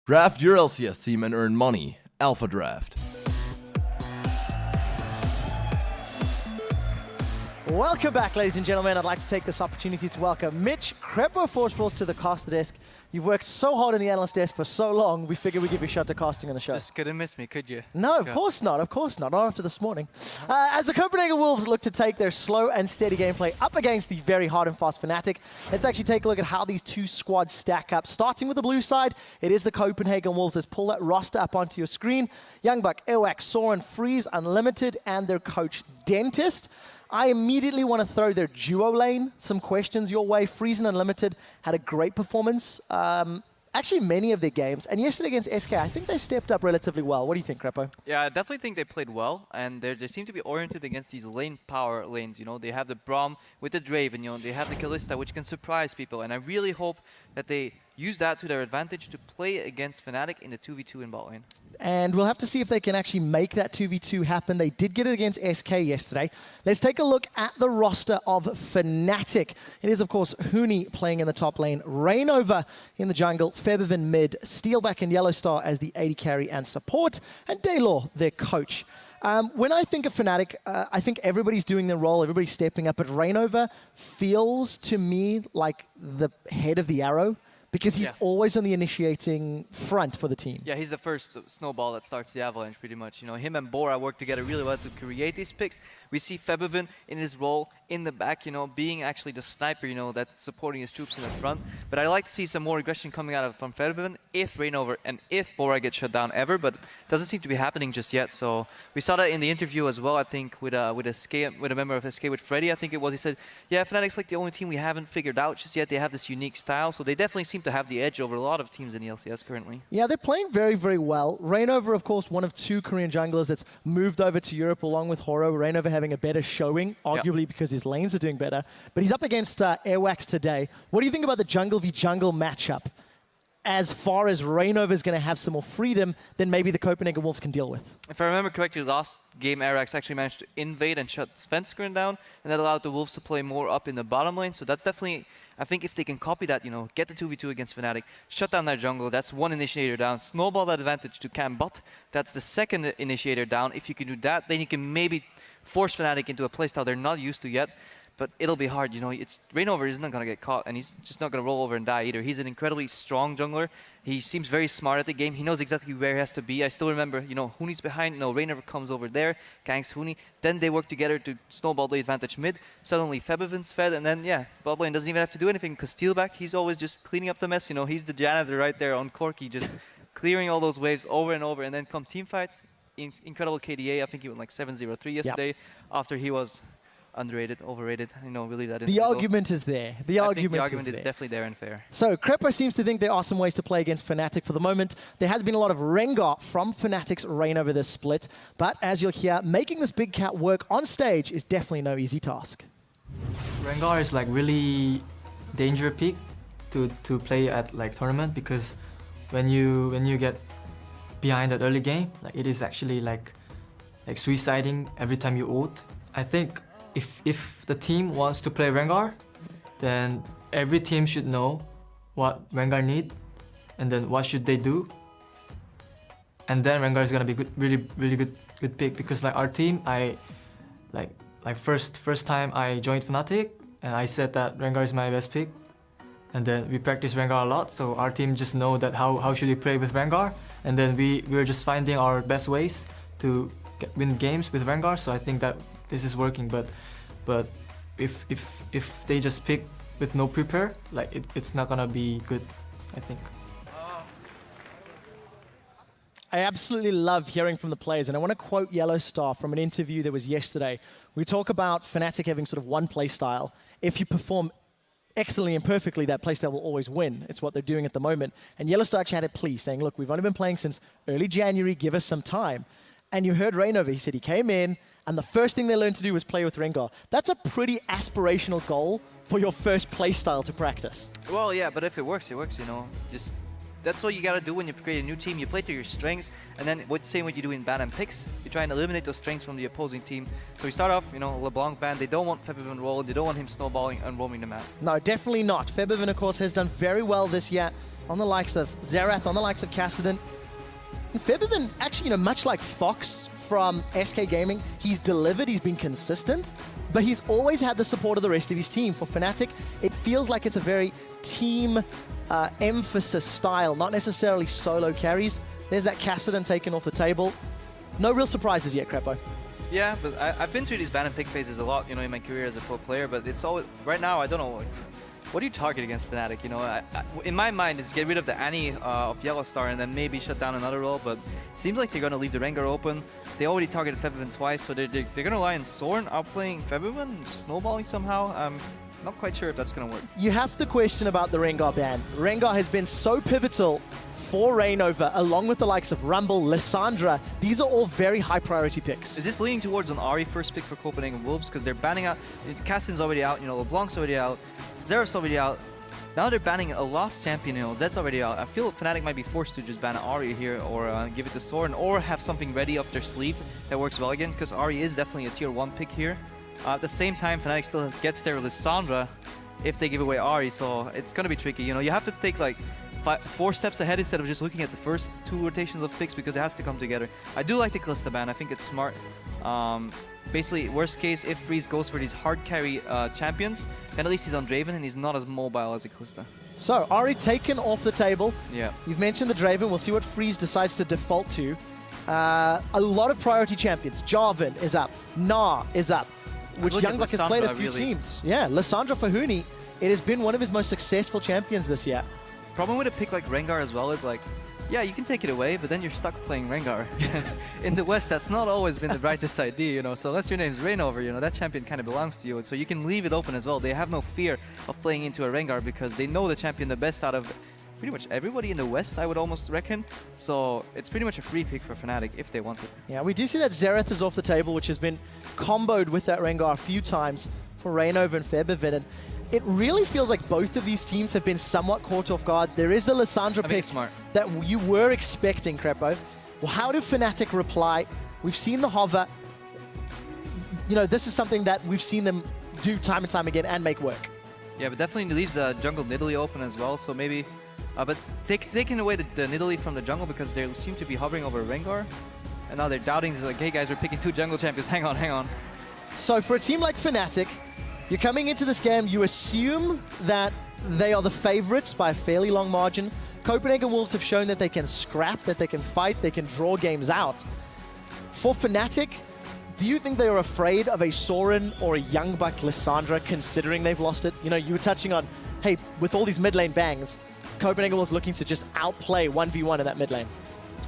Draft your LCS team and earn money. Alpha Draft. Welcome back, ladies and gentlemen. I'd like to take this opportunity to welcome Mitch Crepo Forceballs to the caster desk. You've worked so hard on the analyst desk for so long, we figured we'd give you a shot to casting on the show. Just couldn't miss me, could you? No, of course not, not after this morning. As the Copenhagen Wolves look to take their slow and steady gameplay up against the very hard and fast Fnatic, let's actually take a look at how these two squads stack up. Starting with the blue side, it is the Copenhagen Wolves. Let's pull that roster up onto your screen. Youngbuck, Ewax, Soren, Freeze, Unlimited, and their coach, Dentist. I immediately want to throw their duo lane some questions your way. Freeze and Unlimited had a great performance. Actually, many of their games. And yesterday against SK, I think they stepped up relatively well. What do you think, Crepo? Yeah, I definitely think they played well, and they seem to be oriented against these lane power lanes. You know, they have the Braum with the Draven, you know, they have the Kalista, which can surprise people. And I really hope that they use that to their advantage to play against Fnatic in the 2v2 in bot lane. And we'll have to see if they can actually make that 2v2 happen. They did get it against SK yesterday. Let's take a look at the roster of Fnatic. It is, of course, Huni playing in the top lane, Rainover in the jungle, Febiven mid, Steelback and Yellowstar as the AD carry and support, and Daylor, their coach. When I think of Fnatic, I think everybody's doing their role, everybody's stepping up, but Rainover feels to me like the head of the arrow, because he's always on the initiating front for the team. Yeah, he's the first snowball that starts the avalanche, pretty much. You know, him and Bora work together really well to create these picks. We see Febiven in his role in the back, you know, being actually the sniper, you know, that's supporting his troops in the front. But I like to see some more aggression coming out from Febiven if Rainover and if Bora gets shut down ever, but it doesn't seem to be happening just yet. So we saw that in the interview as well, I think, with a member of SK, with Freddy, I think it was. He said, yeah, Fnatic's like the only team we haven't figured out just yet. They have this unique style, so they definitely seem to have the edge over a lot of teams in the LCS currently. Yeah, they're playing very, very well. Rainover, of course, one of two Korean junglers that's moved over to Europe along with Horo. Rainover having a better showing, arguably because his lanes are doing better. But he's up against Airwax today. What do you think about the jungle v jungle matchup? As far as Rainover's going to have some more freedom than maybe the Copenhagen Wolves can deal with. If I remember correctly, last game Arax actually managed to invade and shut Svenskeren down, and that allowed the Wolves to play more up in the bottom lane. So that's definitely, I think if they can copy that, you know, get the 2v2 against Fnatic, shut down their jungle, that's one initiator down, snowball that advantage to Cam bot, that's the second initiator down. If you can do that, then you can maybe force Fnatic into a playstyle they're not used to yet. But it'll be hard, you know. Rainover is not going to get caught, and he's just not going to roll over and die either. He's an incredibly strong jungler. He seems very smart at the game. He knows exactly where he has to be. I still remember, you know, Huni's behind. No, Rainover comes over there, ganks Huni. Then they work together to snowball the advantage mid. Suddenly Febiven's fed, and then, yeah, bot lane doesn't even have to do anything because Steelback, he's always just cleaning up the mess. You know, he's the janitor right there on Corki, just clearing all those waves over and over. And then come team fights. Incredible KDA. I think he went like 7-0-3 yesterday after he was underrated, overrated, you know, really that is. The argument is there. The argument is definitely there and fair. So Crepo seems to think there are some ways to play against Fnatic for the moment. There has been a lot of Rengar from Fnatic's reign over this split, but as you'll hear, making this big cat work on stage is definitely no easy task. Rengar is like really dangerous pick to play at like tournament, because when you get behind that early game, like it is actually like suiciding every time you ult. I think if the team wants to play Rengar, then every team should know what Rengar need, and then what should they do. And then Rengar is gonna be good, really good pick, because like our team, first time I joined Fnatic, and I said that Rengar is my best pick, and then we practice Rengar a lot, so our team just know that how should we play with Rengar, and then we're just finding our best ways to win games with Rengar. So I think that this is working, but if they just pick with no prepare, like it's not gonna be good, I think. I absolutely love hearing from the players, and I want to quote Yellowstar from an interview that was yesterday. We talk about Fnatic having sort of one play style. If you perform excellently and perfectly, that playstyle will always win. It's what they're doing at the moment. And Yellowstar actually had a plea saying, look, we've only been playing since early January, give us some time. And you heard Rainover, he said he came in, and the first thing they learned to do was play with Rengar. That's a pretty aspirational goal for your first playstyle to practice. Well, yeah, but if it works, you know. Just that's what you gotta do when you create a new team. You play to your strengths, and then same what you do in ban and picks. You try and eliminate those strengths from the opposing team. So we start off, you know, LeBlanc ban. They don't want Febiven roll. They don't want him snowballing and roaming the map. No, definitely not. Febiven, of course, has done very well this year on the likes of Xerath, on the likes of Kassadin. And Febiven, actually, you know, much like Fox from SK Gaming, he's delivered, he's been consistent, but he's always had the support of the rest of his team. For Fnatic, it feels like it's a very team emphasis style, not necessarily solo carries. There's that Kassadin taken off the table. No real surprises yet, Crepo. Yeah, but I've been through these ban and pick phases a lot, you know, in my career as a pro player, but it's always, right now, I don't know, what do you target against Fnatic? You know, in my mind, it's get rid of the Annie of Yellow Star and then maybe shut down another role, but it seems like they're going to leave the Rengar open. They already targeted Febiven twice, so they're going to rely on Soren outplaying Febiven, snowballing somehow. I'm not quite sure if that's going to work. You have to question about the Rengar ban. Rengar has been so pivotal for Reignover, along with the likes of Rumble, Lissandra. These are all very high priority picks. Is this leaning towards an Ahri first pick for Copenhagen Wolves? Because they're banning out, Kassadin's already out, you know, LeBlanc's already out, Xerath's already out. Now they're banning a lost champion, you know, that's already out. I feel Fnatic might be forced to just ban Ahri here or give it to Soren or have something ready up their sleeve that works well again, because Ahri is definitely a tier 1 pick here. At the same time, Fnatic still gets their Lissandra if they give away Ahri, so it's going to be tricky. You know, you have to take like 4 steps ahead instead of just looking at the first 2 rotations of picks because it has to come together. I do like the Kalista ban. I think it's smart. Basically, worst case, if Freeze goes for these hard carry champions, then at least he's on Draven and he's not as mobile as a Kalista. So, Ahri taken off the table. Yeah. You've mentioned the Draven. We'll see what Freeze decides to default to. A lot of priority champions. Jarvan is up. Gnar is up. Which Youngblood has played a few teams. Yeah, Lissandra Fahuni, it has been one of his most successful champions this year. Problem with a pick like Rengar as well is like, yeah, you can take it away, but then you're stuck playing Rengar. In the West, that's not always been the brightest idea, you know. So unless your name's Reignover, you know, that champion kind of belongs to you. So you can leave it open as well. They have no fear of playing into a Rengar because they know the champion the best out of pretty much everybody in the West, I would almost reckon. So it's pretty much a free pick for Fnatic if they want it. Yeah, we do see that Xerath is off the table, which has been comboed with that Rengar a few times for Reignover and Febiven. And it really feels like both of these teams have been somewhat caught off guard. There is the Lissandra pick that you were expecting, Crepo. Well, how do Fnatic reply? We've seen the hover. You know, this is something that we've seen them do time and time again and make work. Yeah, but definitely leaves jungle Nidalee open as well, so maybe... but taking away the Nidalee from the jungle because they seem to be hovering over Rengar. And now they're doubting, like, hey guys, we're picking 2 jungle champions, hang on, hang on. So for a team like Fnatic, you're coming into this game, you assume that they are the favorites by a fairly long margin. Copenhagen Wolves have shown that they can scrap, that they can fight, they can draw games out. For Fnatic, do you think they are afraid of a Soren or a Youngbuck Lissandra considering they've lost it? You know, you were touching on, hey, with all these mid lane bangs, Copenhagen was looking to just outplay 1v1 in that mid lane.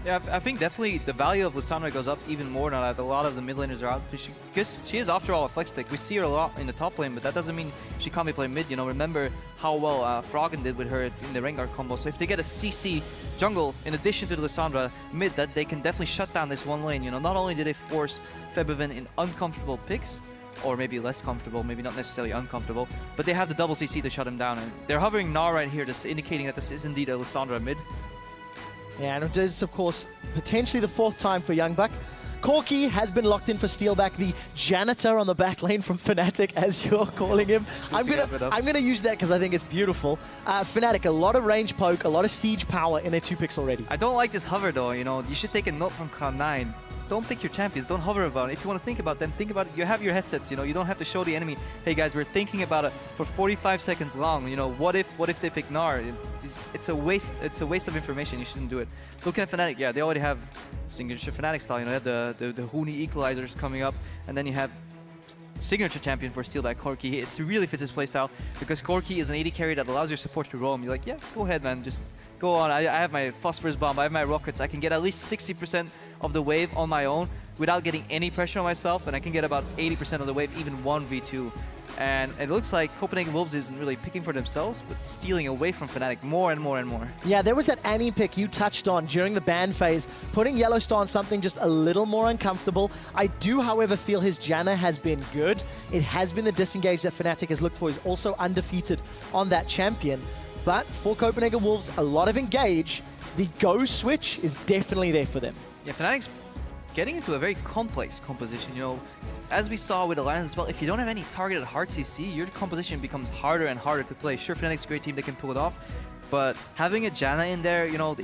Yeah, I think definitely the value of Lissandra goes up even more now that a lot of the mid laners are out. Because she is, after all, a flex pick. We see her a lot in the top lane, but that doesn't mean she can't be playing mid. You know, remember how well Froggen did with her in the Rengar combo. So if they get a CC jungle in addition to the Lissandra mid, that they can definitely shut down this one lane. You know, not only did they force Febiven in uncomfortable picks, or maybe less comfortable, maybe not necessarily uncomfortable, but they have the double CC to shut him down. And they're hovering Gnar right here, just indicating that this is indeed a Lissandra mid. Yeah, and it is, of course, potentially the 4th time for Youngbuck. Corki has been locked in for Steelback, the janitor on the back lane from Fnatic, as you're calling him. I'm gonna use that because I think it's beautiful. Fnatic, a lot of range poke, a lot of siege power in their 2 picks already. I don't like this hover though, you know. You should take a note from Cloud9. Don't pick your champions, don't hover about it. If you want to think about them, think about it. You have your headsets, you know, you don't have to show the enemy, hey guys, we're thinking about it for 45 seconds long. You know, what if they pick Gnar? It's a waste of information, you shouldn't do it. Looking at Fnatic, yeah, they already have signature Fnatic style, you know, they have the Huni equalizers coming up, and then you have signature champion for Steelback, Corki. It really fits his playstyle because Corki is an AD carry that allows your support to roam. You're like, yeah, go ahead, man, just go on. I have my Phosphorus Bomb, I have my Rockets, I can get at least 60% of the wave on my own without getting any pressure on myself, and I can get about 80% of the wave, even 1v2. And it looks like Copenhagen Wolves isn't really picking for themselves, but stealing away from Fnatic more and more and more. Yeah, there was that Annie pick you touched on during the ban phase, putting Yellowstar on something just a little more uncomfortable. I do, however, feel his Janna has been good. It has been the disengage that Fnatic has looked for. He's also undefeated on that champion. But for Copenhagen Wolves, a lot of engage. The go switch is definitely there for them. Yeah, Fnatic's getting into a very complex composition, you know. As we saw with Alliance as well, if you don't have any targeted hard CC, your composition becomes harder and harder to play. Sure, Fnatic's a great team that can pull it off, but having a Janna in there, you know,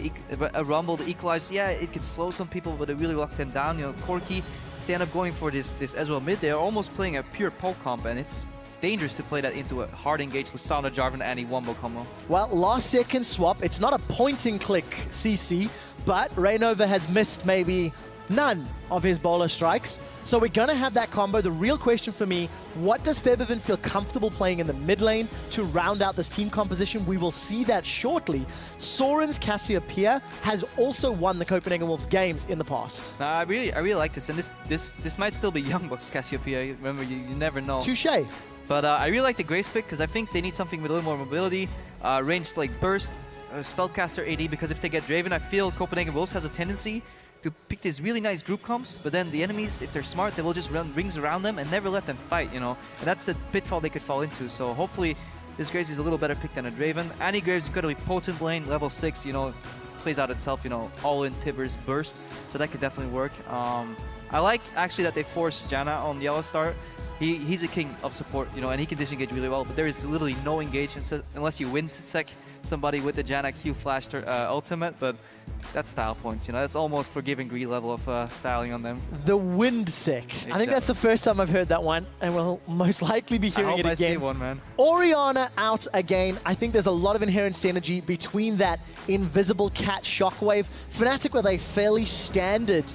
a Rumble, the equalize, yeah, it can slow some people, but it really locked them down. You know, Corki, if they end up going for this as well mid, they're almost playing a pure poke comp, and it's dangerous to play that into a hard engage with Sound of Jarvan and a wombo combo. Well, last second swap, it's not a point and click CC, but Rainova has missed maybe none of his bowler strikes. So we're going to have that combo. The real question for me, what does Febiven feel comfortable playing in the mid lane to round out this team composition? We will see that shortly. Soren's Cassiopeia has also won the Copenhagen Wolves games in the past. I really like this, and this might still be Young Bucks Cassiopeia. Remember, you never know. Touché. But I really like the Grace pick because I think they need something with a little more mobility, ranged like burst, spellcaster AD, because if they get Draven, I feel Copenhagen Wolves has a tendency to pick these really nice group comps, but then the enemies, if they're smart, they will just run rings around them and never let them fight, you know? And that's the pitfall they could fall into. So hopefully this Grace is a little better pick than a Draven. Annie Graves incredibly potent lane, level 6, you know, plays out itself, you know, all in Tibbers burst. So that could definitely work. I like actually that they forced Janna on Yellow Star. He's a king of support, you know, and he can disengage really well, but there is literally no engagement unless you wind sec somebody with the Janna Q flash ultimate, but that's style points, you know, that's almost forgiving greed level of styling on them. The wind sec. Exactly. I think that's the first time I've heard that one, and we'll most likely be hearing it again. I hope I see one, man. Orianna out again. I think there's a lot of inherent synergy between that invisible cat shockwave. Fnatic with a fairly standard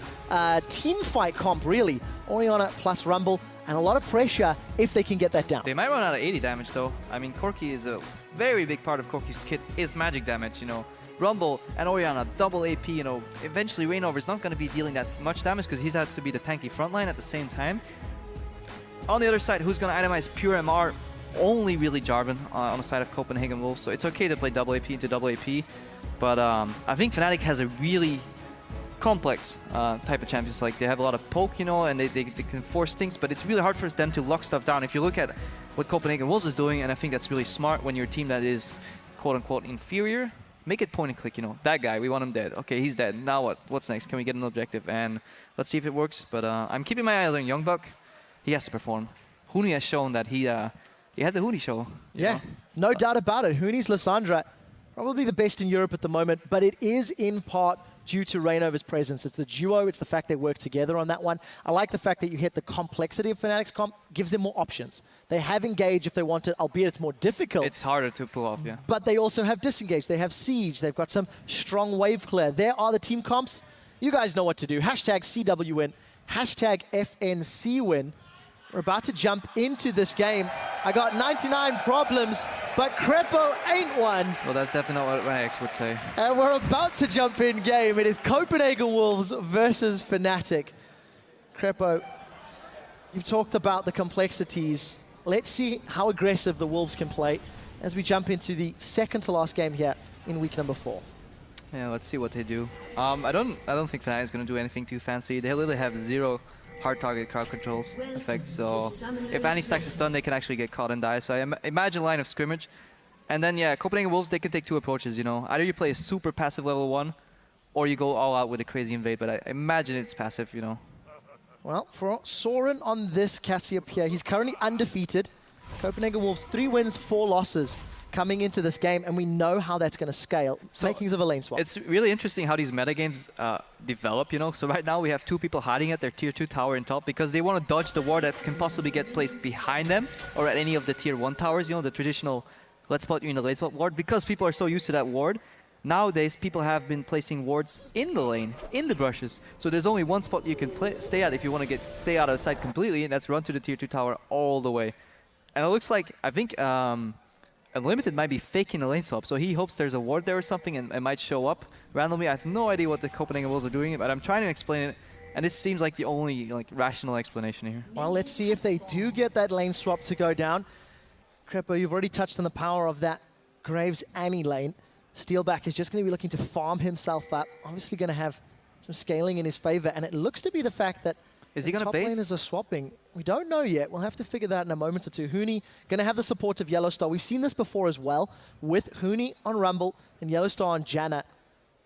team fight comp, really. Orianna plus Rumble, and a lot of pressure if they can get that down. They might run out of 80 damage though. I mean, Corki is a very big part of Corki's kit is magic damage, you know. Rumble and Orianna, double AP, you know. Eventually Rainover is not going to be dealing that much damage because he has to be the tanky frontline at the same time. On the other side, who's going to itemize pure MR? Only really Jarvan on the side of Copenhagen Wolves, so it's okay to play double AP into double AP. But I think Fnatic has a really complex type of champions. Like they have a lot of poke, you know, and they can force things, but it's really hard for them to lock stuff down. If you look at what Copenhagen Wolves is doing, and I think that's really smart when you're a team that is quote-unquote inferior, make it point and click, you know. That guy, we want him dead. Okay, he's dead. Now what? What's next? Can we get an objective? And let's see if it works. But I'm keeping my eye on Youngbuck. He has to perform. Huni has shown that he had the Huni show. Yeah, no doubt about it. Huni's Lissandra, probably the best in Europe at the moment, but it is in part due to Rainover's presence. It's the duo, it's the fact they work together on that one. I like the fact that you hit the complexity of Fnatic's comp, gives them more options. They have Engage if they want it, albeit it's more difficult. It's harder to pull off, yeah. But they also have Disengage, they have Siege, they've got some strong wave clear. There are the team comps. You guys know what to do. Hashtag CW win, hashtag FNC win. We're about to jump into this game. I got 99 problems, but Crepo ain't one. Well, that's definitely not what my ex would say. And we're about to jump in game. It is Copenhagen Wolves versus Fnatic. Crepo, you've talked about the complexities. Let's see how aggressive the Wolves can play as we jump into the second to last game here in week number 4. Yeah, let's see what they do. I don't think Fnatic is going to do anything too fancy. They literally have 0 hard target crowd controls effects, so if Annie stacks a stun, they can actually get caught and die. So I imagine line of scrimmage. And then, yeah, Copenhagen Wolves, they can take 2 approaches, you know. Either you play a super passive level 1, or you go all out with a crazy invade, but I imagine it's passive, you know. Well, for Soren on this Cassiopeia, he's currently undefeated. Copenhagen Wolves, 3 wins, 4 losses coming into this game, and we know how that's going to scale. So makings of a lane swap. It's really interesting how these metagames develop, you know. So right now we have 2 people hiding at their tier 2 tower in top because they want to dodge the ward that can possibly get placed behind them or at any of the tier 1 towers, you know, the traditional let's spot you in the lane swap ward, because people are so used to that ward. Nowadays, people have been placing wards in the lane, in the brushes. So there's only one spot you can stay at if you want to stay out of sight completely, and that's run to the tier 2 tower all the way. And it looks like, I think Unlimited might be faking a lane swap, so he hopes there's a ward there or something and it might show up randomly. I have no idea what the Copenhagen Wolves are doing, but I'm trying to explain it, and this seems like the only rational explanation here. Well, let's see if they do get that lane swap to go down. Crepo, you've already touched on the power of that Graves Annie lane. Steelback is just going to be looking to farm himself up, obviously going to have some scaling in his favor, and it looks to be the fact that Is he going to Top base? laners are swapping. We don't know yet. We'll have to figure that out in a moment or two. Huni going to have the support of Yellowstar. We've seen this before as well with Huni on Rumble and Yellowstar on Janna.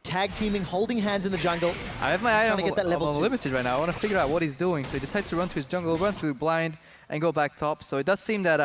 Tag teaming, holding hands in the jungle. I have my eye Trying on to get that level 2. limited right now. I want to figure out what he's doing. So he decides to run to his jungle, run through blind, and go back top. So it does seem that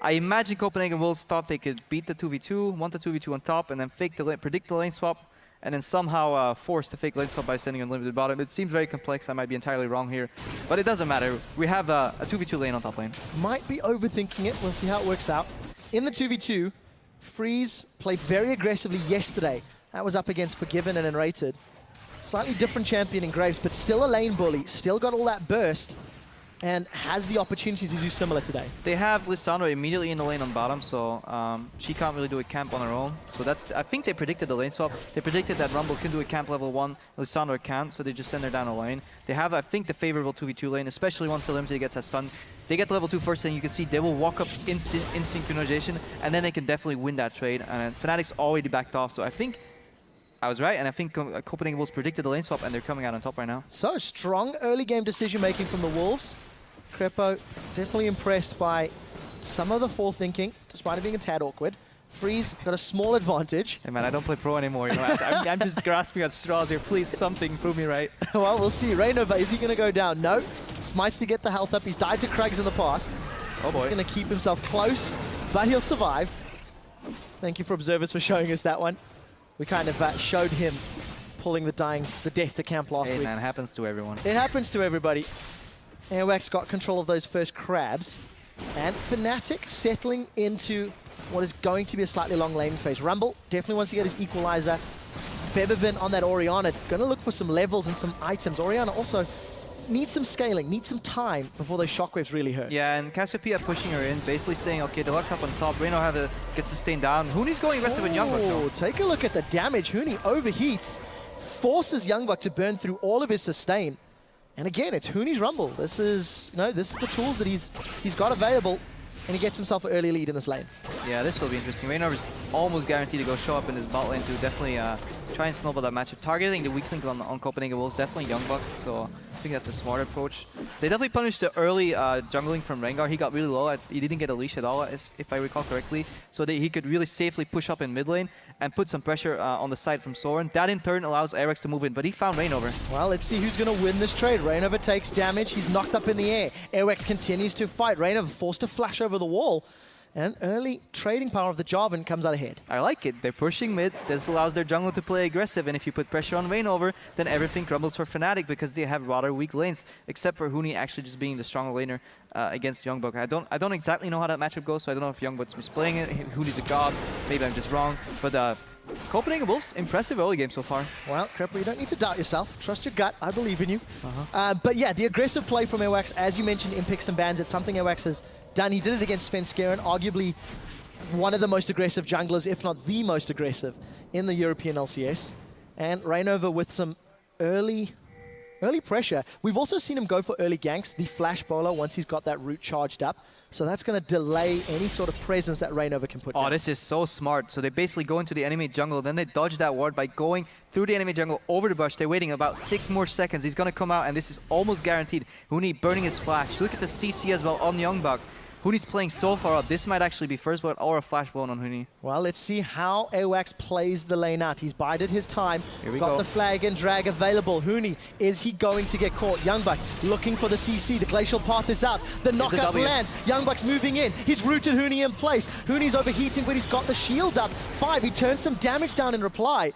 I imagine Copenhagen Wolves thought they could beat the 2v2, want the 2v2 on top, and then predict the lane swap, and then somehow force the fake lane swap by sending unlimited bottom. It seems very complex. I might be entirely wrong here, but it doesn't matter. We have a 2v2 lane on top lane. Might be overthinking it. We'll see how it works out. In the 2v2, Freeze played very aggressively yesterday. That was up against Forgiven and Enrated. Slightly different champion in Graves, but still a lane bully. Still got all that burst and has the opportunity to do similar today. They have Lissandra immediately in the lane on bottom, so she can't really do a camp on her own. So that's, I think they predicted the lane swap. They predicted that Rumble can do a camp level 1, Lissandra can't, so they just send her down the lane. They have, I think, the favorable 2v2 lane, especially once the limited gets a stun. They get level 2 first, and you can see they will walk up in synchronization, and then they can definitely win that trade. And Fnatic's already backed off, so I think I was right, and I think Copenhagen Wolves predicted the lane swap, and they're coming out on top right now. So, strong early game decision making from the Wolves. Crepo definitely impressed by some of the forethinking, despite it being a tad awkward. Freeze got a small advantage. Hey man, I don't play pro anymore, you know. I'm just grasping at straws here. Please, something, prove me right. Well, we'll see. Rainova, is he going to go down? No. Smites to get the health up. He's died to Krugs in the past. Oh boy. He's going to keep himself close, but he'll survive. Thank you for observers for showing us that one. We kind of showed him pulling the death to camp last week. Hey man, it happens to everyone. It happens to everybody. Airwax got control of those first crabs. And Fnatic settling into what is going to be a slightly long lane phase. Rumble definitely wants to get his equalizer. Feberbin on that Orianna, going to look for some levels and some items. Orianna also needs some scaling, needs some time before those shockwaves really hurt. Yeah, and Cassiopeia pushing her in, basically saying, okay, they're locked up on top. Reno gets sustained down. Huni's going aggressive with Youngbuck though. Take a look at the damage. Huni overheats, forces Youngbuck to burn through all of his sustain. And again, it's Huni's Rumble. This is, this is the tools that he's got available, and he gets himself an early lead in this lane. Yeah, this will be interesting. Raynor is almost guaranteed to go show up in his bot lane to definitely try and snowball that matchup. Targeting the weak link on Copenhagen Wolves, definitely Youngbuck, so I think that's a smart approach. They definitely punished the early jungling from Rengar. He got really low. He didn't get a leash at all, if I recall correctly, so that he could really safely push up in mid lane and put some pressure on the side from Soren. That in turn allows Arex to move in, but he found Rainover. Well, let's see who's going to win this trade. Rainover takes damage. He's knocked up in the air. Arex continues to fight. Rainover forced to flash over the wall. And early trading power of the Jarvan comes out ahead. I like it. They're pushing mid. This allows their jungle to play aggressive, and if you put pressure on Rainover, then everything crumbles for Fnatic because they have rather weak lanes, except for Huni actually just being the stronger laner against Youngbuck. I don't exactly know how that matchup goes, so I don't know if Youngbuck's misplaying it. Huni's a god. Maybe I'm just wrong. But Copenhagen Wolves, impressive early game so far. Well, Crepo, you don't need to doubt yourself. Trust your gut. I believe in you. But yeah, the aggressive play from Airwax, as you mentioned in Picks and Bans, it's something Airwax has done. He did it against Svenskeren, arguably one of the most aggressive junglers, if not the most aggressive, in the European LCS. And Rainover with some early pressure. We've also seen him go for early ganks, the flash bowler, once he's got that root charged up. So that's going to delay any sort of presence that Rainover can put down. Oh, this is so smart. So they basically go into the enemy jungle, then they dodge that ward by going through the enemy jungle over the bush. They're waiting about 6 more seconds. He's going to come out, and this is almost guaranteed. Huni burning his flash. Look at the CC as well on Youngbuck. Huni's playing so far up. This might actually be first blood or a flash blown on Huni. Well, let's see how Airwax plays the lane out. He's bided his time. Here we got go. the flag and drag available. Huni, is he going to get caught? Youngbuck looking for the CC. The glacial path is out. The knockup lands. Youngbuck's moving in. He's rooted Huni in place. Huni's overheating, but he's got the shield up. 5, he turns some damage down in reply.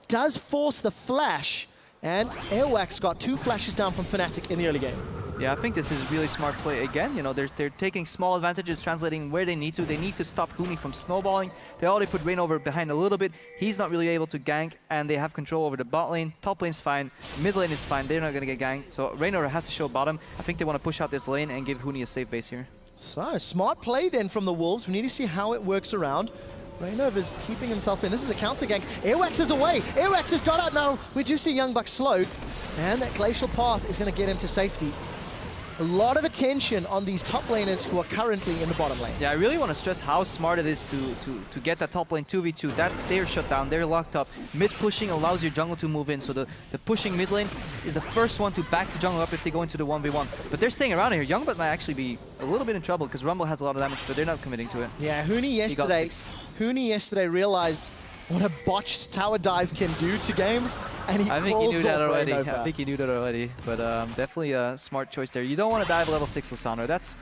Does force the flash. And Airwax got 2 flashes down from Fnatic in the early game. Yeah, I think this is really smart play again. You know, they're taking small advantages, translating where they need to. They need to stop Huni from snowballing. They already put Rainover behind a little bit. He's not really able to gank, and they have control over the bot lane. Top lane's fine. Mid lane is fine. They're not going to get ganked. So Rainover has to show bottom. I think they want to push out this lane and give Huni a safe base here. So, smart play then from the Wolves. We need to see how it works around. Rainover's keeping himself in. This is a counter gank. Airwax is away. Airwax has got out now. We do see Youngbuck slowed. And that glacial path is going to get him to safety. A lot of attention on these top laners who are currently in the bottom lane. Yeah, I really want to stress how smart it is to get that top lane 2v2. That they're shut down, they're locked up. Mid pushing allows your jungle to move in, so the pushing mid lane is the first one to back the jungle up if they go into the 1v1. But they're staying around here. Youngblood might actually be a little bit in trouble because Rumble has a lot of damage, but they're not committing to it. Yeah, Huni yesterday realized what a botched tower dive can do to games, and he I think he calls knew that off already. Rainova. I think he knew that already. But definitely a smart choice there. You don't want to dive level 6 Lissandra. That's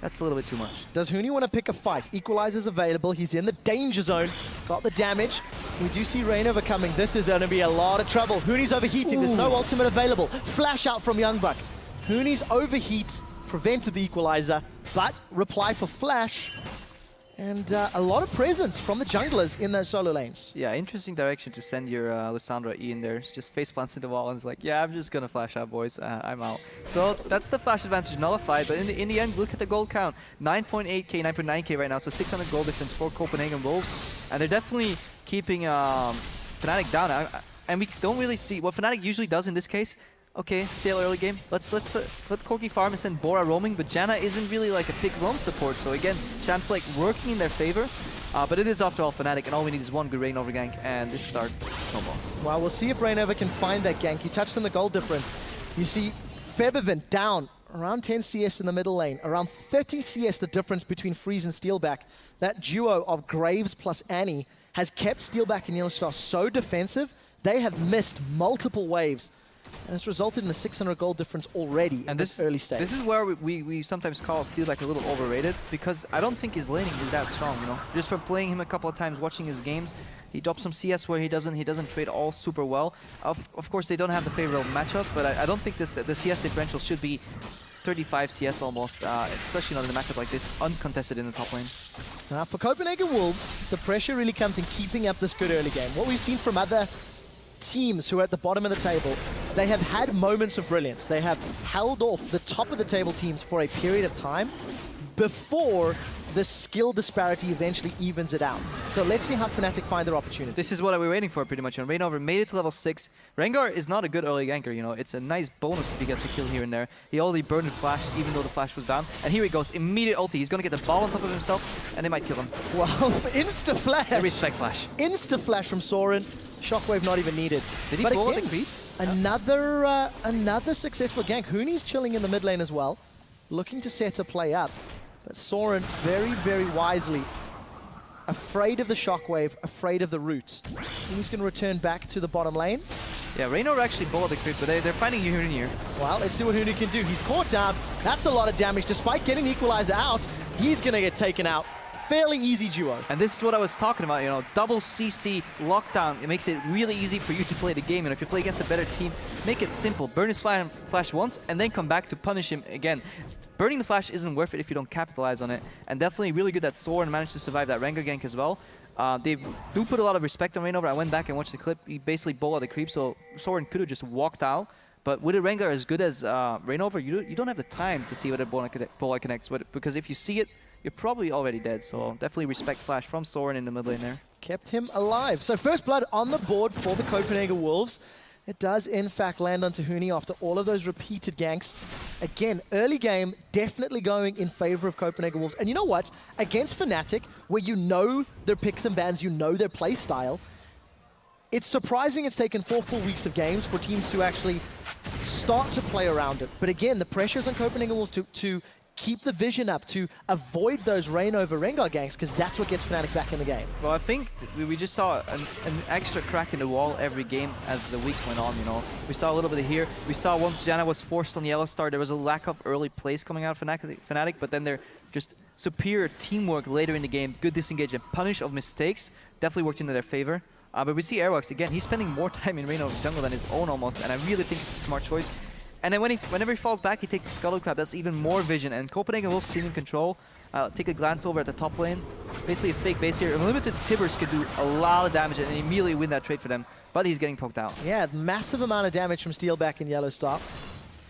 a little bit too much. Does Huni want to pick a fight? Equalizer's available. He's in the danger zone. Got the damage. We do see Rainova coming. This is going to be a lot of trouble. Huni's overheating. There's no ultimate available. Flash out from Youngbuck. Huni's overheat prevented the equalizer, but reply for flash. And a lot of presence from the junglers in those solo lanes. Yeah, interesting direction to send your Lissandra E in there. Just face plants in the wall and it's like, yeah, I'm just gonna flash out, boys. I'm out. So that's the flash advantage nullified. But in the end, look at the gold count: 9.8k, 9.9k right now. So 600 gold difference for Copenhagen Wolves, and they're definitely keeping Fnatic down. And we don't really see what Fnatic usually does in this case. Okay, still early game. Let's let Corki farm and send Bora roaming, but Janna isn't really like a pick roam support. So again, Champs like working in their favor, but it is after all Fnatic, and all we need is one good Rainover gank, and this starts to snowball. Well, we'll see if Rainover can find that gank. You touched on the gold difference. You see Febivent down around 10 CS in the middle lane, around 30 CS the difference between Freeze and Steelback. That duo of Graves plus Annie has kept Steelback and Yellowstar so defensive, they have missed multiple waves. And it's resulted in a 600 gold difference already in this early stage. This is where we sometimes call Steelback a little overrated, because I don't think his laning is that strong, you know. Just from playing him a couple of times, watching his games, he drops some CS where he doesn't trade all super well. Of course, they don't have the favorable matchup, but I don't think the CS differential should be 35 CS almost, especially not in a matchup like this, uncontested in the top lane. Now, for Copenhagen Wolves, the pressure really comes in keeping up this good early game. What we've seen from other teams who are at the bottom of the table, they have had moments of brilliance. They have held off the top of the table teams for a period of time before the skill disparity eventually evens it out. So let's see how Fnatic find their opportunity. This is what we're waiting for pretty much. And Rainover made it to level 6. Rengar is not a good early ganker, you know. It's a nice bonus if he gets a kill here and there. He already burned the flash even though the flash was down. And here he goes, immediate ulti. He's gonna get the ball on top of himself and they might kill him. Well, insta-flash. I respect flash. Insta-flash from Soren. Shockwave not even needed. Did he but pull again, the creep? another successful gank. Huni's chilling in the mid lane as well, looking to set a play up. But Soren very, very wisely, afraid of the Shockwave, afraid of the root. He's going to return back to the bottom lane. Yeah, Raynor actually bought the creep, but they're fighting Huni here. Well, let's see what Huni can do. He's caught down. That's a lot of damage. Despite getting the Equalizer out, he's going to get taken out. Fairly easy duo. And this is what I was talking about, you know, double CC lockdown. It makes it really easy for you to play the game. And if you play against a better team, make it simple. Burn his flash once and then come back to punish him again. Burning the flash isn't worth it if you don't capitalize on it. And definitely really good that Soren managed to survive that Rengar gank as well. They do put a lot of respect on Rainover. I went back and watched the clip. He basically bowled the creep, so Soren could have just walked out. But with a Rengar as good as Rainover, you don't have the time to see whether bowler connects. Because if you see it, you're probably already dead. So definitely respect flash from Soren in the mid lane there. Kept him alive. So first blood on the board for the Copenhagen Wolves. It does, in fact, land onto Huni after all of those repeated ganks. Again, early game, definitely going in favor of Copenhagen Wolves. And you know what? Against Fnatic, where you know their picks and bans, you know their play style, it's surprising it's taken 4 full weeks of games for teams to actually start to play around it. But again, the pressures on Copenhagen Wolves to keep the vision up, to avoid those Rainover Rengar ganks, because that's what gets Fnatic back in the game. Well, I think we just saw an extra crack in the wall every game as the weeks went on, you know. We saw a little bit of here. We saw once Janna was forced on Yellow Star, there was a lack of early plays coming out of Fnatic, but then they're just superior teamwork later in the game, good disengage and punish of mistakes, definitely worked into their favor. But we see Airwalks, again, he's spending more time in Rainover jungle than his own almost, and I really think it's a smart choice. And then whenever he falls back, he takes the Scuttle Crab. That's even more vision. And Copenhagen Wolves seem in control. Take a glance over at the top lane. Basically a fake base here. Unlimited Tibbers could do a lot of damage and immediately win that trade for them. But he's getting poked out. Yeah, massive amount of damage from Steelback and Yellow Star.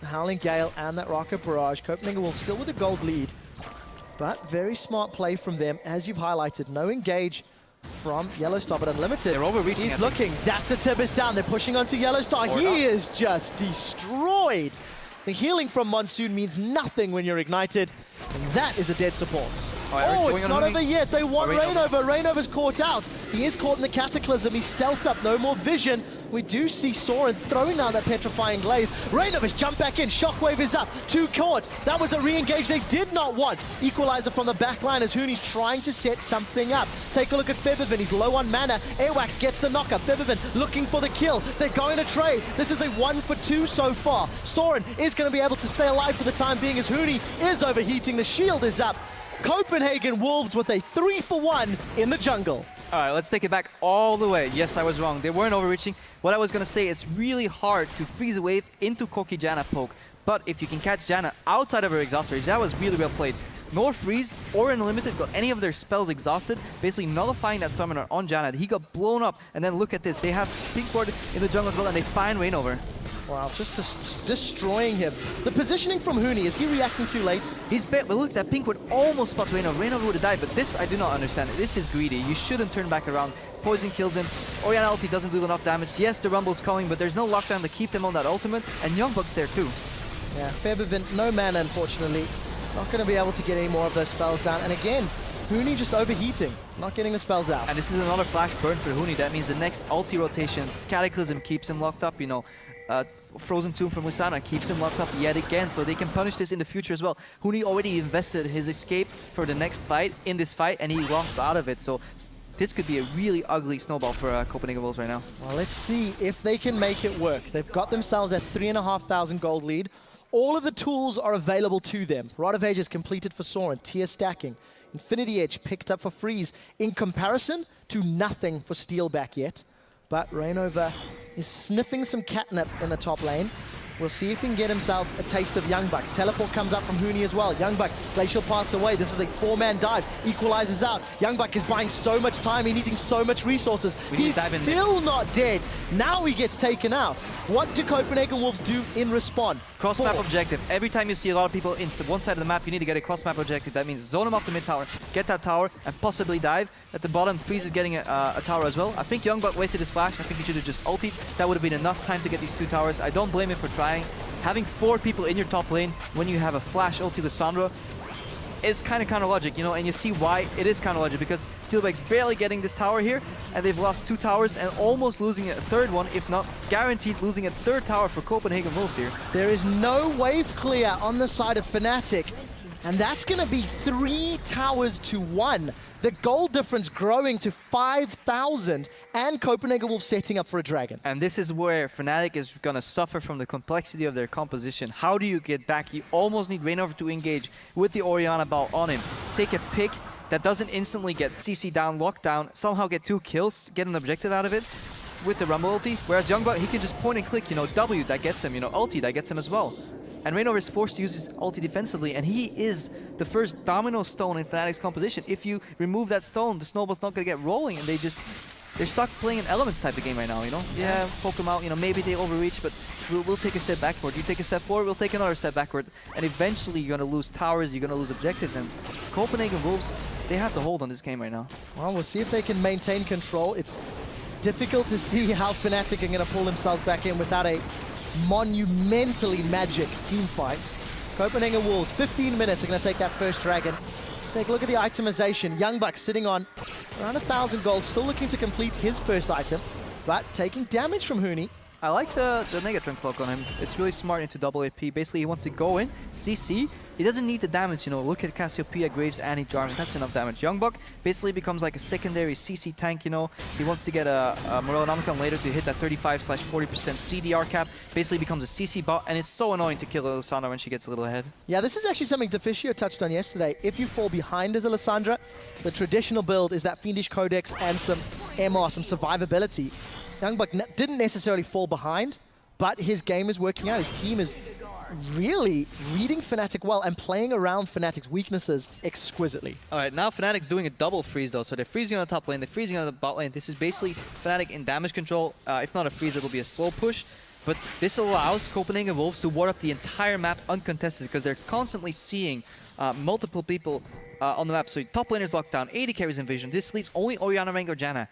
The Howling Gale and that Rocket Barrage. Copenhagen Wolves still with a gold lead. But very smart play from them, as you've highlighted. No engage from Yellow Star, but Unlimited. They're overreaching. He's looking. That's the Tibbers down. They're pushing onto Yellow Star. He is just destroyed. The healing from Monsoon means nothing when you're ignited, and that is a dead support. Oh, It's not over yet. They want Rainover. Rainover's caught out. He is caught in the Cataclysm. He's stealthed up, no more vision. We do see Soren throwing down that Petrifying Glaze. Rainover's jump back in. Shockwave is up. 2 caught. That was a re-engage they did not want. Equalizer from the back line as Hooney's trying to set something up. Take a look at Febiven. He's low on mana. Airwax gets the knockup. Febiven looking for the kill. They're going to trade. This is a 1 for 2 so far. Soren is going to be able to stay alive for the time being as Hooney is overheating. The shield is up. Copenhagen Wolves with a 3 for 1 in the jungle. All right, let's take it back all the way. Yes, I was wrong. They weren't overreaching. What I was going to say, it's really hard to freeze a wave into Koki Janna poke. But if you can catch Janna outside of her exhaust range, that was really well played. Nor freeze or unlimited got any of their spells exhausted, basically nullifying that summoner on Janna. He got blown up, and then look at this. They have pink ward in the jungle as well, and they find Rainover. Wow, just destroying him. The positioning from Hooney, is he reacting too late? He's but look, that pink ward almost spots Rainover. Rainover would have died, but this I do not understand. This is greedy. You shouldn't turn back around. Poison kills him. Orianna ulti doesn't do enough damage. Yes, the Rumble's coming, but there's no lockdown to keep them on that ultimate, and Youngbuck's there too. Yeah, Febiven, no mana unfortunately. Not going to be able to get any more of those spells down. And again, Hooney just overheating, not getting the spells out. And this is another flash burn for Hooney. That means the next ulti rotation, Cataclysm keeps him locked up, you know. Frozen Tomb from Lissandra keeps him locked up yet again, so they can punish this in the future as well. Hooney already invested his escape for the next fight in this fight, and he lost out of it, so this could be a really ugly snowball for Copenhagen Wolves right now. Well, let's see if they can make it work. They've got themselves a 3,500 gold lead. All of the tools are available to them. Rod of Ages completed for Soren, tier stacking. Infinity Edge picked up for Freeze, in comparison to nothing for Steelback yet. But Rainover is sniffing some catnip in the top lane. We'll see if he can get himself a taste of Youngbuck. Teleport comes up from Hooney as well. Youngbuck, Glacial Paths away. This is a 4-man dive. Equalizes out. Youngbuck is buying so much time. He's needing so much resources. He's still not dead. Now he gets taken out. What do Copenhagen Wolves do in response? Cross-map objective. Every time you see a lot of people in one side of the map, you need to get a cross-map objective. That means zone them off the mid tower, get that tower, and possibly dive. At the bottom, Freeze is getting a tower as well. I think Youngbuck wasted his flash. I think he should have just ultied. That would have been enough time to get these 2 towers. I don't blame him for trying. Having 4 people in your top lane when you have a flash ulti Lissandra is kind of counter-logic, you know, and you see why it is counter-logic, because Steelback's barely getting this tower here, and they've lost 2 towers and almost losing a 3rd one, if not guaranteed losing a 3rd tower for Copenhagen Wolves here. There is no wave clear on the side of Fnatic, and that's going to be 3 towers to 1. The goal difference growing to 5,000, and Copenhagen Wolves setting up for a dragon. And this is where Fnatic is going to suffer from the complexity of their composition. How do you get back? You almost need Rainover to engage with the Orianna ball on him. Take a pick that doesn't instantly get CC down, locked down, somehow get 2 kills, get an objective out of it with the Rumble ulti. Whereas Youngbuck, he can just point and click, you know, W, that gets him, you know, ulti, that gets him as well. And Rainover is forced to use his ulti defensively, and he is the first domino stone in Fnatic's composition. If you remove that stone, the snowball's not going to get rolling, and they're stuck playing an elements type of game right now, you know? Yeah, poke them out, you know, maybe they overreach, but we'll take a step backward. You take a step forward, we'll take another step backward, and eventually you're going to lose towers, you're going to lose objectives, and Copenhagen Wolves, they have the hold on this game right now. Well, we'll see if they can maintain control. It's difficult to see how Fnatic are going to pull themselves back in without a monumentally magic team fight. Copenhagen Wolves, 15 minutes are going to take that first dragon. Take a look at the itemization. Youngbuck sitting on around 1,000 gold, still looking to complete his first item, but taking damage from Hooney. I like the Negatron cloak on him. It's really smart into double AP. Basically, he wants to go in, CC. He doesn't need the damage, you know. Look at Cassiopeia, Graves, Annie, Jarvan. That's enough damage. Youngbuck basically becomes like a secondary CC tank, you know. He wants to get a Morellonomicon later to hit that 35/40% CDR cap. Basically becomes a CC bot, and it's so annoying to kill Lissandra when she gets a little ahead. Yeah, this is actually something Deficio touched on yesterday. If you fall behind as a Lissandra, the traditional build is that Fiendish Codex and some MR, some survivability. Youngbuck didn't necessarily fall behind, but his game is working out. His team is really reading Fnatic well and playing around Fnatic's weaknesses exquisitely. All right, now Fnatic's doing a double freeze though. So they're freezing on the top lane, they're freezing on the bot lane. This is basically Fnatic in damage control. If not a freeze, it'll be a slow push. But this allows Copenhagen Wolves to ward up the entire map uncontested because they're constantly seeing multiple people on the map. So top laner's locked down, 80 carries in vision. This leaves only Orianna, Rengar, Janna.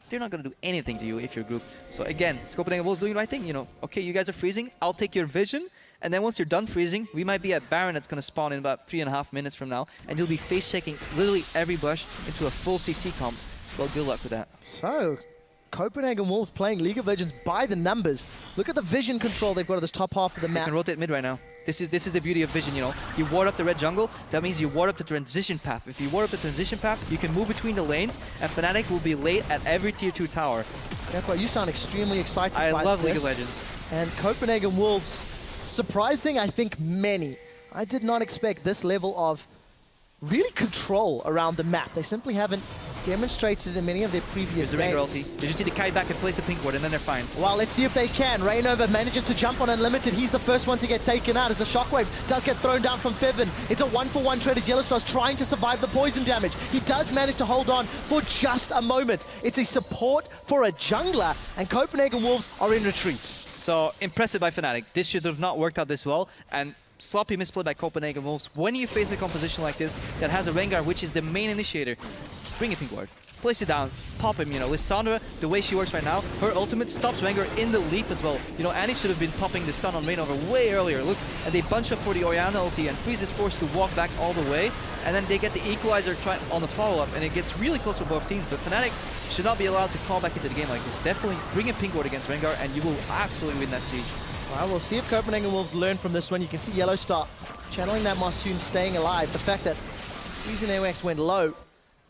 They're not going to do anything to you if you're grouped. So again, Copenhagen Wolves doing the right thing. You know, okay, you guys are freezing. I'll take your vision And then once you're done freezing, we might be at Baron that's going to spawn in about 3.5 minutes from now. And you'll be face-checking literally every bush into a full CC comp. Well, good luck with that. So, Copenhagen Wolves playing League of Legends by the numbers. Look at the vision control they've got at this top half of the You map. can rotate mid right now. This is the beauty of vision, you know. You ward up the red jungle, that means you ward up the transition path. If you ward up the transition path, you can move between the lanes, and Fnatic will be late at every tier 2 tower. Yeah, you sound extremely excited I by love this. League of Legends. And Copenhagen Wolves, surprising, I think, many. I did not expect this level of really control around the map. They simply haven't demonstrated in many of their previous Here's the games. Rengar ulti. They just need to kite back and place a pink ward, and then they're fine. Well, let's see if they can. Rainover manages to jump on Unlimited. He's the first one to get taken out as the Shockwave does get thrown down from Fevin. It's a 1-for-1 trade as Yellowstar's trying to survive the poison damage. He does manage to hold on for just a moment. It's a support for a jungler, and Copenhagen Wolves are in retreat. So, impressive by Fnatic. This should have not worked out this well, and sloppy misplay by Copenhagen Wolves. When you face a composition like this that has a Rengar, which is the main initiator, bring a pink ward. Place it down, pop him, you know. Lissandra, the way she works right now, her ultimate stops Rengar in the leap as well. You know, Annie should have been popping the stun on Rainover way earlier. Look, and they bunch up for the Orianna ulti, and Freeze is forced to walk back all the way, and then they get the equalizer on the follow-up, and it gets really close for both teams. But Fnatic should not be allowed to call back into the game like this. Definitely bring a pink ward against Rengar, and you will absolutely win that siege. Well, we'll see if Copenhagen Wolves learn from this one. You can see Yellowstar channeling that Monsoon, staying alive. The fact that Freeze and AOX went low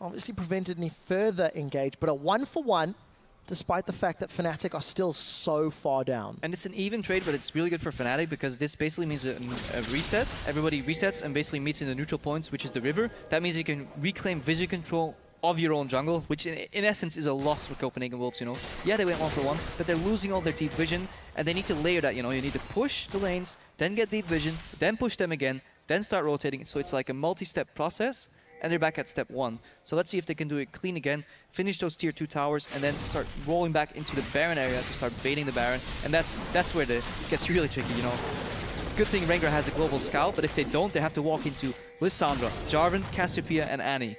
obviously prevented any further engage, but a 1-for-1, despite the fact that Fnatic are still so far down. And it's an even trade, but it's really good for Fnatic because this basically means a reset. Everybody resets and basically meets in the neutral points, which is the river. That means you can reclaim vision control of your own jungle, which in essence is a loss for Copenhagen Wolves, you know. Yeah, they went 1-for-1, but they're losing all their deep vision, and they need to layer that, you know. You need to push the lanes, then get deep vision, then push them again, then start rotating. So it's like a multi-step process, and they're back at step 1. So let's see if they can do it clean again, finish those tier 2 towers, and then start rolling back into the Baron area to start baiting the Baron. And that's where it gets really tricky, you know. Good thing Rengar has a global scout, but if they don't, they have to walk into Lissandra, Jarvan, Cassiopeia, and Annie.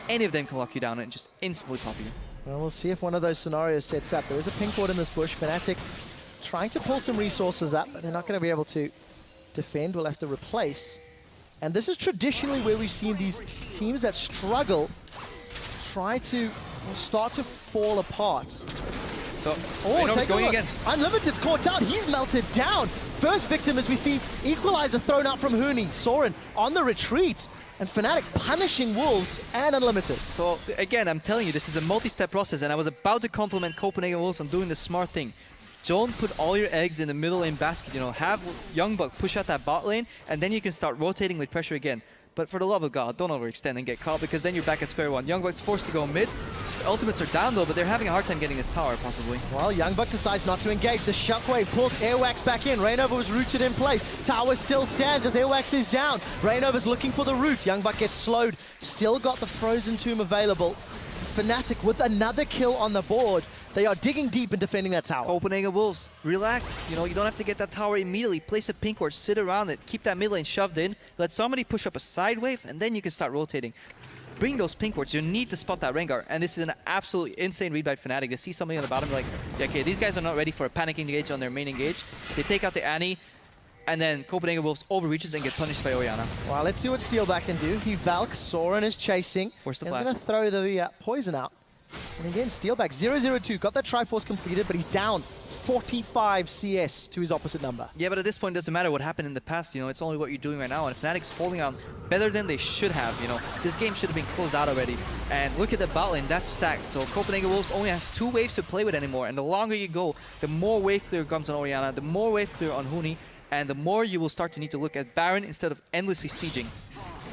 Any of them can lock you down and just instantly pop you. Well, we'll see if one of those scenarios sets up. There is a pink ward in this bush. Fnatic trying to pull some resources up, but they're not going to be able to defend. We'll have to replace. And this is traditionally where we've seen these teams that struggle try to start to fall apart. So, Take going a look. again. Unlimited's caught down. He's melted down. First victim as we see Equalizer thrown out from Huni. Soren on the retreat. And Fnatic punishing Wolves and Unlimited. So again, I'm telling you, this is a multi-step process, and I was about to compliment Copenhagen Wolves on doing the smart thing. Don't put all your eggs in the middle lane basket, you know. Have Youngbuck push out that bot lane, and then you can start rotating with pressure again. But for the love of God, don't overextend and get caught, because then you're back at square one. Youngbuck's forced to go mid. The ultimates are down though, but they're having a hard time getting this tower, possibly. Well, Youngbuck decides not to engage. The Shockwave pulls Airwax back in. Rainover was rooted in place. Tower still stands as Airwax is down. Rainover's looking for the root. Youngbuck gets slowed. Still got the Frozen Tomb available. Fnatic with another kill on the board. They are digging deep and defending that tower. Copenhagen Wolves, relax. You know, you don't have to get that tower immediately. Place a pink ward, sit around it, keep that mid lane shoved in, let somebody push up a side wave, and then you can start rotating. Bring those pink wards. You need to spot that Rengar, and this is an absolutely insane read by Fnatic. They see somebody on the bottom, like, yeah, okay, these guys are not ready for a panic engage on their main engage. They take out the Annie, and then Copenhagen Wolves overreaches and get punished by Orianna. Well, let's see what Steelback can do. He Valks, Soren is chasing. Force the He's flag. going to throw the poison out. And again, Steelback 0-0-2, got that Triforce completed, but he's down 45 CS to his opposite number. Yeah, but at this point, it doesn't matter what happened in the past, you know, it's only what you're doing right now, and Fnatic's holding on better than they should have, you know. This game should have been closed out already. And look at the bot lane, that's stacked. So Copenhagen Wolves only has 2 waves to play with anymore, and the longer you go, the more wave clear comes on Orianna, the more wave clear on Huni, and the more you will start to need to look at Baron instead of endlessly sieging.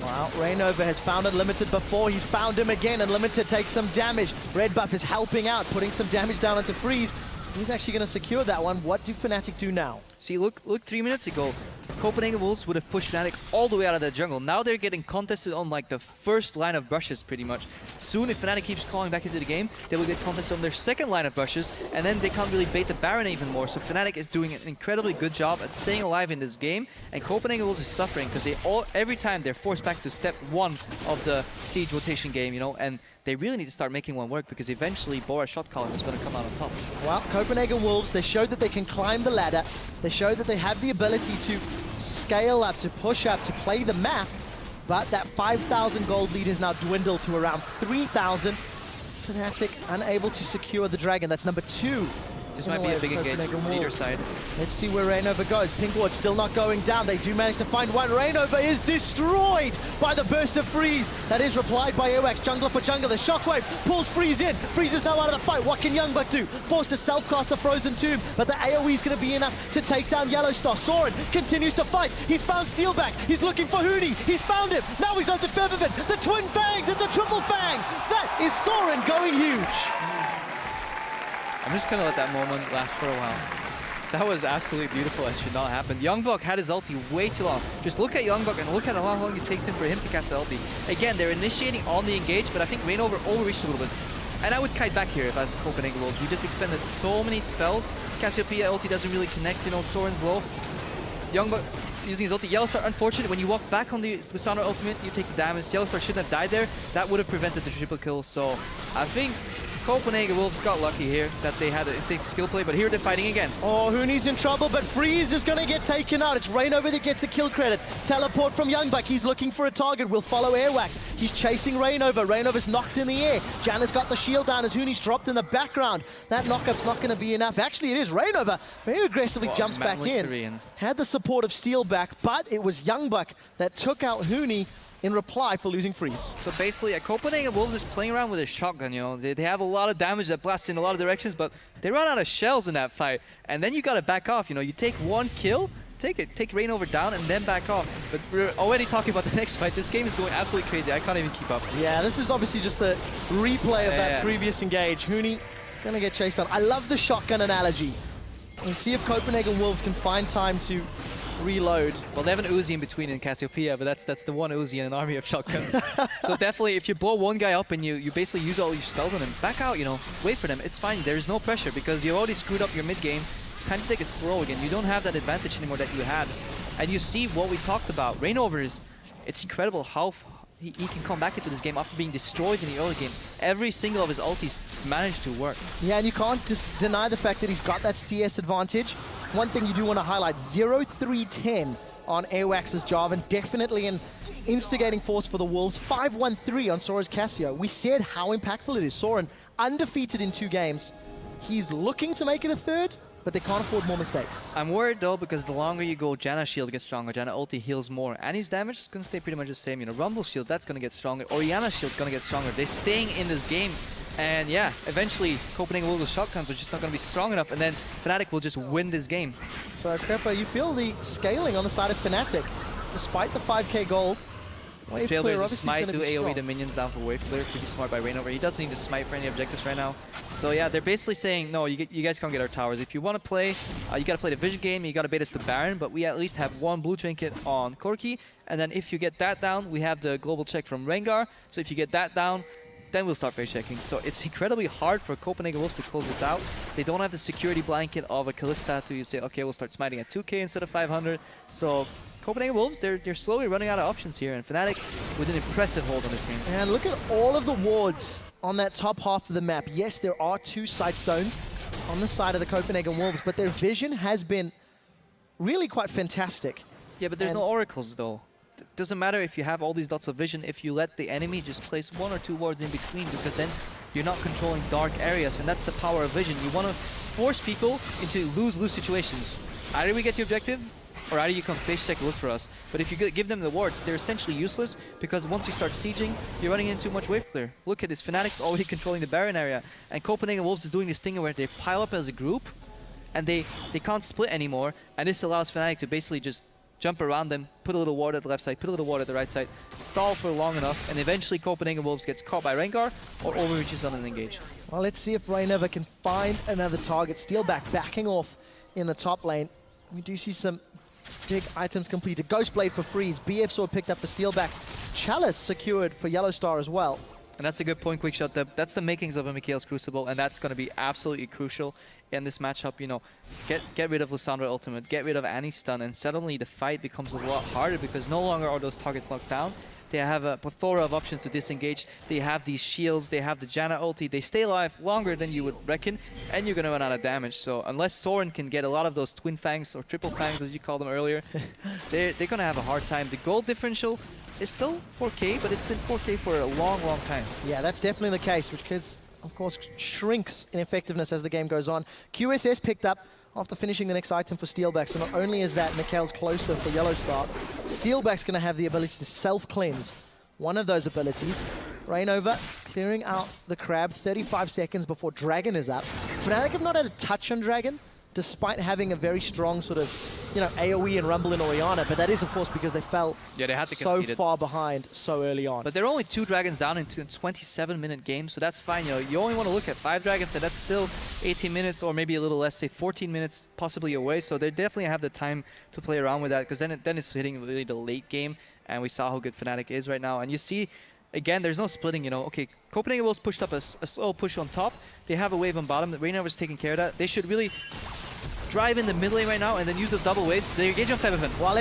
Wow, Rainover has found Unlimited before. He's found him again. Unlimited takes some damage. Red buff is helping out, putting some damage down onto Freeze. He's actually going to secure that one. What do Fnatic do now? See, look 3 minutes ago, Copenhagen Wolves would have pushed Fnatic all the way out of the jungle. Now they're getting contested on like the first line of brushes pretty much. Soon, if Fnatic keeps calling back into the game, they will get contested on their second line of brushes, and then they can't really bait the Baron even more. So Fnatic is doing an incredibly good job at staying alive in this game, and Copenhagen Wolves is suffering because every time they're forced back to step 1 of the siege rotation game, you know, and they really need to start making one work because eventually Bora's shot column is going to come out on top. Well, Copenhagen Wolves, they showed that they can climb the ladder. They showed that they have the ability to scale up, to push up, to play the map. But that 5,000 gold lead has now dwindled to around 3,000. Fnatic unable to secure the dragon. That's number 2. This might be a big engagement from leader side. Let's see where Rainover goes. Pink Ward still not going down. They do manage to find one. Rainover is destroyed by the burst of Freeze. That is replied by AWAX. Jungler for jungler. The shockwave pulls Freeze in. Freeze is now out of the fight. What can Youngbuck do? Forced to self-cast the Frozen Tomb, but the AoE is going to be enough to take down Yellowstar. Soren continues to fight. He's found Steelback. He's looking for Huni. He's found him. Now he's on to Fervivant. The Twin Fangs. It's a triple Fang. That is Soren going huge. I'm just going to let that moment last for a while. That was absolutely beautiful. It should not happen. Youngbuck had his ulti way too long. Just look at Youngbuck and look at how long it takes him for him to cast the ulti. Again, they're initiating on the engage, but I think Rainover overreached a little bit. And I would kite back here if I was Copenhagen Wolves. You just expended so many spells. Cassiopeia ulti doesn't really connect, you know, Soren's low. Youngbuck using his ulti. Yellowstar, unfortunate, when you walk back on the Lissandra ultimate, you take the damage. Yellowstar shouldn't have died there. That would have prevented the triple kill. So I think Copenhagen Wolves got lucky here that they had an insane skill play, but here they're fighting again. Oh, Huni's in trouble, but Freeze is going to get taken out. It's Rainover that gets the kill credit. Teleport from Youngbuck. He's looking for a target. Will follow Airwax. He's chasing Rainover. Rainover's knocked in the air. Janna's got the shield down as Huni's dropped in the background. That knockup's not going to be enough. Actually, it is Rainover. Very aggressively jumps back in. Had the support of Steelback, but it was Youngbuck that took out Huni in reply for losing Freeze. So basically, Copenhagen Wolves is playing around with a shotgun, you know. They have a lot of damage that blasts in a lot of directions, but they run out of shells in that fight. And then you gotta back off, you know. You take one kill, take Rainover down, and then back off. But we're already talking about the next fight. This game is going absolutely crazy. I can't even keep up. Yeah, this is obviously just the replay of that previous engage. Huni gonna get chased down. I love the shotgun analogy. We'll see if Copenhagen Wolves can find time to reload. Well, they have an Uzi in between in Cassiopeia, but that's the one Uzi in an army of shotguns. So definitely, if you blow one guy up and you basically use all your spells on him, back out, you know, wait for them. It's fine. There's no pressure because you already screwed up your mid game. Time to take it slow again. You don't have that advantage anymore that you had. And you see what we talked about. Rainover is, it's incredible how he can come back into this game after being destroyed in the early game. Every single of his ultis managed to work. Yeah, and you can't just deny the fact that he's got that CS advantage. One thing you do want to highlight, 0-3-10 on AWAX's Jarvan. Definitely an instigating force for the Wolves. 5-1-3 on Sora's Cassio. We said how impactful it is. Soren, undefeated in 2 games. He's looking to make it a third, but they can't afford more mistakes. I'm worried though, because the longer you go, Janna's shield gets stronger, Janna ulti heals more, and his damage is going to stay pretty much the same. You know, Rumble's shield, that's going to get stronger. Orianna's shield going to get stronger. They're staying in this game. And yeah, eventually Copenhagen Wolves' shotguns are just not going to be strong enough, and then Fnatic will just win this game. So Krepa, you feel the scaling on the side of Fnatic, despite the 5k gold. Jailbreakers smite to AoE the minions down for wave clear. Pretty smart by Rainover. He doesn't need to smite for any objectives right now. So yeah, they're basically saying, no, you guys can't get our towers. If you want to play, you got to play the vision game. You got to bait us to Baron, but we at least have one blue trinket on Corki. And then if you get that down, we have the global check from Rengar. So if you get that down, then we'll start phase checking. So it's incredibly hard for Copenhagen Wolves to close this out. They don't have the security blanket of a Kalista to say, okay, we'll start smiting at 2k instead of 500. So Copenhagen Wolves, they're slowly running out of options here, and Fnatic with an impressive hold on this game. And look at all of the wards on that top half of the map. Yes, there are 2 sight stones on the side of the Copenhagen Wolves, but their vision has been really quite fantastic. Yeah, but there's no oracles though. Doesn't matter if you have all these dots of vision if you let the enemy just place 1 or 2 wards in between, because then you're not controlling dark areas, and that's the power of vision. You want to force people into lose-lose situations. Either we get the objective, or either you come face check, look for us. But if you give them the wards, they're essentially useless, because once you start sieging, you're running into too much wave clear. Look at this, Fnatic's already controlling the Baron area, and Copenhagen Wolves is doing this thing where they pile up as a group, and they can't split anymore, and this allows Fnatic to basically just jump around them, put a little ward at the left side, put a little ward at the right side, stall for long enough, and eventually Copenhagen Wolves gets caught by Rengar or overreaches on an engage. Well, let's see if Rainover can find another target. Steelback backing off in the top lane. We do see some big items completed. Ghostblade for Freeze, BF Sword picked up for Steelback, Chalice secured for Yellowstar as well. And that's a good point, Quickshot. That's the makings of a Mikhail's Crucible, and that's going to be absolutely crucial in this matchup. You know, get rid of Lissandra ultimate, get rid of Annie's stun, and suddenly the fight becomes a lot harder because no longer are those targets locked down. They have a plethora of options to disengage. They have these shields, they have the Janna ulti. They stay alive longer than you would reckon, and you're going to run out of damage. So unless Soren can get a lot of those twin fangs, or triple fangs as you called them earlier, they're going to have a hard time. The gold differential is still 4K, but it's been 4K for a long, long time. Yeah, that's definitely the case, which of course shrinks in effectiveness as the game goes on. QSS picked up after finishing the next item for Steelback, so not only is that Mikhail's closer for Yellow Star, Steelback's going to have the ability to self-cleanse one of those abilities. Reignover clearing out the crab 35 seconds before Dragon is up. Fnatic have not had a touch on Dragon, despite having a very strong sort of, you know, AoE and Rumble in Orianna, but that is of course because they fell Yeah, they had to so concede it. far behind so early on. But they're only 2 dragons down into a 27-minute game, so that's fine. You know, you only want to look at 5 dragons, and that's still 18 minutes or maybe a little less, say 14 minutes possibly away. So they definitely have the time to play around with that, because then it's hitting really the late game, and we saw how good Fnatic is right now. And you see, again, there's no splitting, you know. Okay, Copenhagen Wolves pushed up a slow push on top. They have a wave on bottom. Reignover's taking care of that. They should really drive in the mid lane right now and then use those double waves. They engage on Febiven. Well,